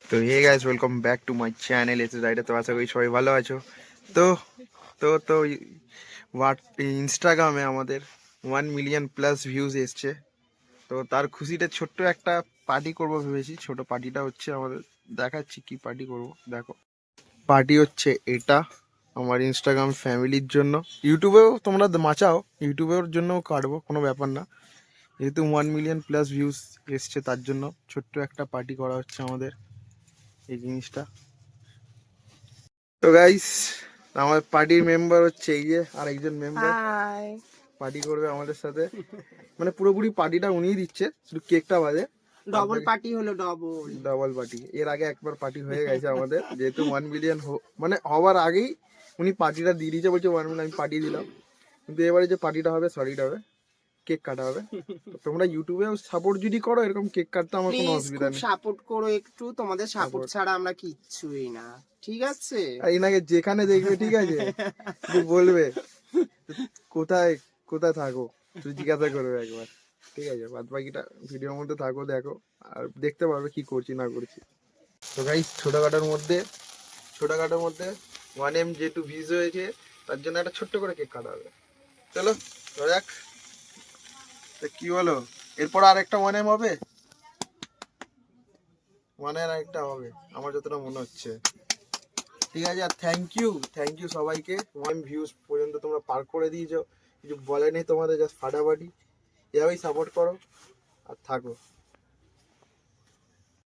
তো hey guys, welcome back to my channel S rider. তো আশা করি সবাই ভালো আছো। তো তো হোয়াট ইনস্টাগ্রামে আমাদের 1 মিলিয়ন প্লাস ভিউজ এসছে। তো তার খুশিতে ছোট্ট একটা পার্টি করব ভেবেছি। ছোট পার্টিটা হচ্ছে আমাদের, দেখাচ্ছি কি পার্টি করব। দেখো, পার্টি হচ্ছে এটা আমার ইনস্টাগ্রাম ফ্যামিলির জন্য। ইউটিউবেও তোমরা মাচাও, ইউটিউবের জন্যও কাটবো, কোনো ব্যাপার না। যেহেতু 1 মিলিয়ন প্লাস ভিউজ এসছে তার জন্য ছোট্ট একটা পার্টি করা হচ্ছে আমাদের এই জিনিসটা। তো গাইস, আমার পার্টির মেম্বার হচ্ছে এই যে আরেকজন মেম্বার হাই। পার্টি করবে আমাদের সাথে। মানে পুরোপুরি পার্টিটা উনিই দিচ্ছে, শুধু কেকটা বাজে। ডবল পার্টি হলো, ডবল। Double party. এর আগে একবার পার্টি হয়ে গেছে আমাদের, যেহেতু 1 মিলিয়ন মানে হওয়ার আগেই উনি পার্টিটা দিয়ে দিয়েছে, বলছে 1 মিলিয়ন আমি পার্টি দিলাম। কিন্তু এবারে যে পার্টিটা হবে, সলিড হবে, কেক কাটা হবে। তো তোমরা ইউটিউবেও সাপোর্ট যদি করো, এরকম কেক কাটতে আমার কোনো প্লিজ অসুবিধা খুব নেই। সাপোর্ট করো একটু, তোমাদের সাপোর্ট সাপোর্ট ছাড়া আমরা কিচ্ছুই না, ঠিক আছে? আর এনাকে যেখানে দেখবে, ঠিক আছে, শুধু বলবে কোথায় কোথায় থাকো, তুই জিজ্ঞাসা করবে একবার, ঠিক আছে? বাদ বাকিটা ভিডিওর মধ্যে থাকো, দেখো, আর দেখতে পারবে কি করছি না করছি। তো গাইস, ছোটখাটোর মধ্যে 1M যেহেতু ভিউজ হয়েছে, তার জন্য একটা ছোট্ট করে কেক কাটা হবে। চলো ধরা যাক। তা কি বলো, এরপর আর একটা 1M হবে, 1 এর একটা হবে আমার যতটা মনে হচ্ছে। ঠিক আছে, আর থ্যাংক ইউ সবাইকে। 1 ভিউজ পর্যন্ত তোমরা পার করে দিয়েছো, কিছু বলে নেই তোমাদের, জাস্ট ফাটাফাটি। এভাবেই সাপোর্ট করো আর থাকো।